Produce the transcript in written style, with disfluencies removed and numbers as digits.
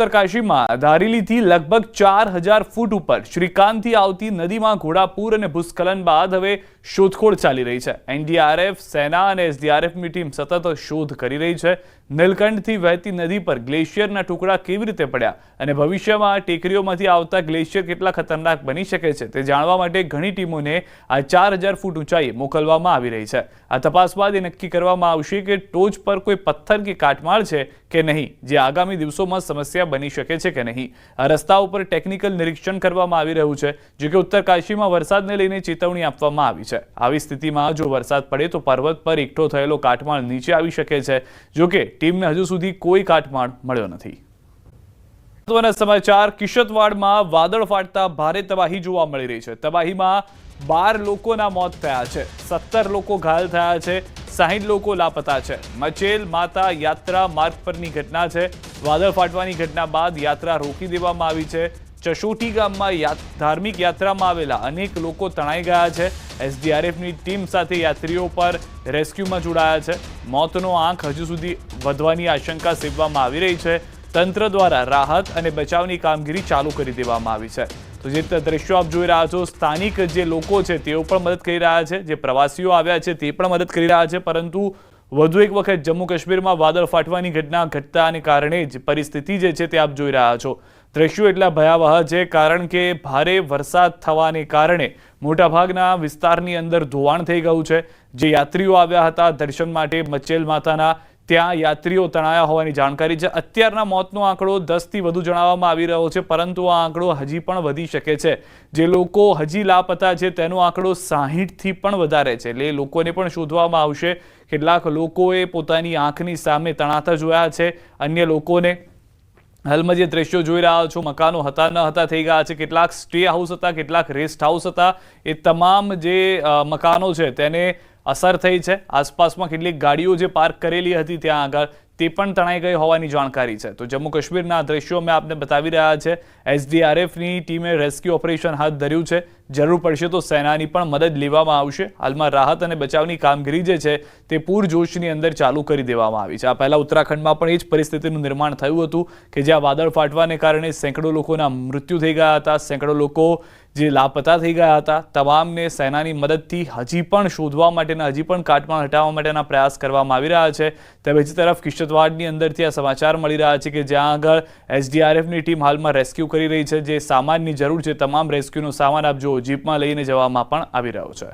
ઉત્તરકાશીમાં ધારેલીથી લગભગ 4000 ફૂટ ઉપર શ્રીકાંતથી આવતી નદીમાં ઘોડાપૂર અને ભૂસ્ખલન બાદ હવે શોધખોળ ચાલી રહી છે। એનડીઆરએફ, સેના અને એસડીઆરએફની ટીમ સતત શોધ કરી રહી છે। નીલકંઠથી વહેતી નદી પર ગ્લેશિયરના ટુકડા કેવી રીતે પડ્યા અને ભવિષ્યમાં ટેકરીઓમાંથી આવતા ગ્લેશિયર કેટલા ખતરનાક બની શકે છે તે જાણવા માટે ઘણી ટીમોને આ 4000 ફૂટ ઊંચાઈએ મોકલવામાં આવી રહી છે। આ તપાસ બાદ એ નક્કી કરવામાં આવશે કે ટોચ પર કોઈ પથ્થર કે કાટમાળ છે કે નહીં, જે આગામી દિવસોમાં સમસ્યા બની શકે છે કે નહીં। આ રસ્તા ઉપર ટેકનિકલ નિરીક્ષણ કરવામાં આવી રહ્યું છે, જો કે ઉત્તરકાશીમાં વરસાદને લઈને ચેતવણી આપવામાં આવી છે। આવી સ્થિતિમાં જો વરસાદ પડે તો પર્વત પર એકઠો થયેલો કાટમાળ નીચે આવી શકે છે, જો કે ટીમને હજુ સુધી કોઈ કાટમાળ મળ્યો નથી। મહત્વના સમાચાર, કિશતવાડમાં વાદળ ફાટતા ભારે તબાહી જોવા મળી રહી છે। તબાહીમાં 12 લોકોના મોત થયા છે, 17 લોકો ઘાયલ થયા છે, 60 લોકો લાપતા છે। મચેલ માતા યાત્રા માર્ગ પરની ઘટના છે। વાદળ ફાટવાની ઘટના બાદ યાત્રા રોકી દેવામાં આવી છે। ચશોટી ગામમાં ધાર્મિક યાત્રામાં આવેલા અનેક લોકો તણાઈ ગયા છે। એસડીઆરએફની ટીમ સાથે યાત્રીઓ પર રેસ્ક્યુમાં જોડાયા છે। મોતનો આંક હજુ સુધી વધવાની આશંકા સેવવામાં આવી રહી છે। તંત્ર દ્વારા રાહત અને બચાવની કામગીરી ચાલુ કરી દેવામાં આવી છે। તો જે દ્રશ્યો આપ જોઈ રહ્યા છો, સ્થાનિક જે લોકો છે તેઓ પણ મદદ કરી રહ્યા છે, જે પ્રવાસીઓ આવ્યા છે તે પણ મદદ કરી રહ્યા છે, પરંતુ વધુ એક વખત જમ્મુ કાશ્મીરમાં વાદળ ફાટવાની ઘટના ઘટતાને કારણે જ પરિસ્થિતિ જે છે તે આપ જોઈ રહ્યા છો। દ્રશ્યો એટલા ભયાવહ છે કારણ કે ભારે વરસાદ થવાને કારણે મોટાભાગના વિસ્તારની અંદર ધોવાણ થઈ ગયું છે। જે યાત્રીઓ આવ્યા હતા દર્શન માટે મચેલ માતાના, ત્યાં યાત્રીઓ તણાયા હોવાની જાણકારી છે। અત્યારના મોતનો આંકડો 10થી વધુ જણાવવામાં આવી રહ્યો છે, પરંતુ આ આંકડો હજી પણ વધી શકે છે। જે લોકો હજી લાપતા છે તેનો આંકડો 60થી પણ વધારે છે, એટલે એ લોકોને પણ શોધવામાં આવશે। કેટલાક લોકોએ પોતાની આંખની સામે તણાતા જોયા છે, અન્ય લોકોને હાલમાં જે દ્રશ્યો જોઈ રહ્યા છો, મકાનો હતા ન હતા થઈ ગયા છે। કેટલાક સ્ટે હાઉસ હતા, કેટલાક રેસ્ટ હાઉસ હતા, એ તમામ જે મકાનો છે તેને અસર થઈ છે। આસપાસમાં કેટલીક ગાડીઓ જે પાર્ક કરેલી હતી ત્યાં આગળ તે પણ તણાઈ ગઈ હોવાની જાણકારી છે। તો જમ્મુ કાશ્મીરના દ્રશ્યો મેં આપને બતાવી રહ્યા છે। એસડીઆરએફની ટીમે રેસ્ક્યુ ઓપરેશન હાથ ધર્યું છે। જરૂર પડશે તો સેનાની પણ મદદ લેવામાં આવશે। હાલમાં રાહત અને બચાવની કામગીરી જે છે તે પૂરજોશની અંદર ચાલુ કરી દેવામાં આવી છે। આ પહેલા ઉત્તરાખંડમાં પણ એ જ પરિસ્થિતિનું નિર્માણ થયું હતું કે જ્યાં વાદળ ફાટવાને કારણે સેંકડો લોકોના મૃત્યુ થઈ ગયા હતા, સેંકડો લોકો જે લાપતા થઈ ગયા હતા। તમામને સેનાની મદદથી હજી પણ શોધવા માટેના, હજી પણ કાટમાળ હટાવવા માટેના પ્રયાસ કરવામાં આવી રહ્યા છે। તો બીજી તરફ કિશતવાડની અંદરથી આ સમાચાર મળી રહ્યા છે કે જ્યાં આગળ એસડીઆરએફની ટીમ હાલમાં રેસ્ક્યુ કરી રહી છે। જે સામાનની જરૂર છે તમામ રેસ્ક્યુનો સામાન આપ જો જીપમાં લઈને જવામાં પણ આવી રહ્યો છે।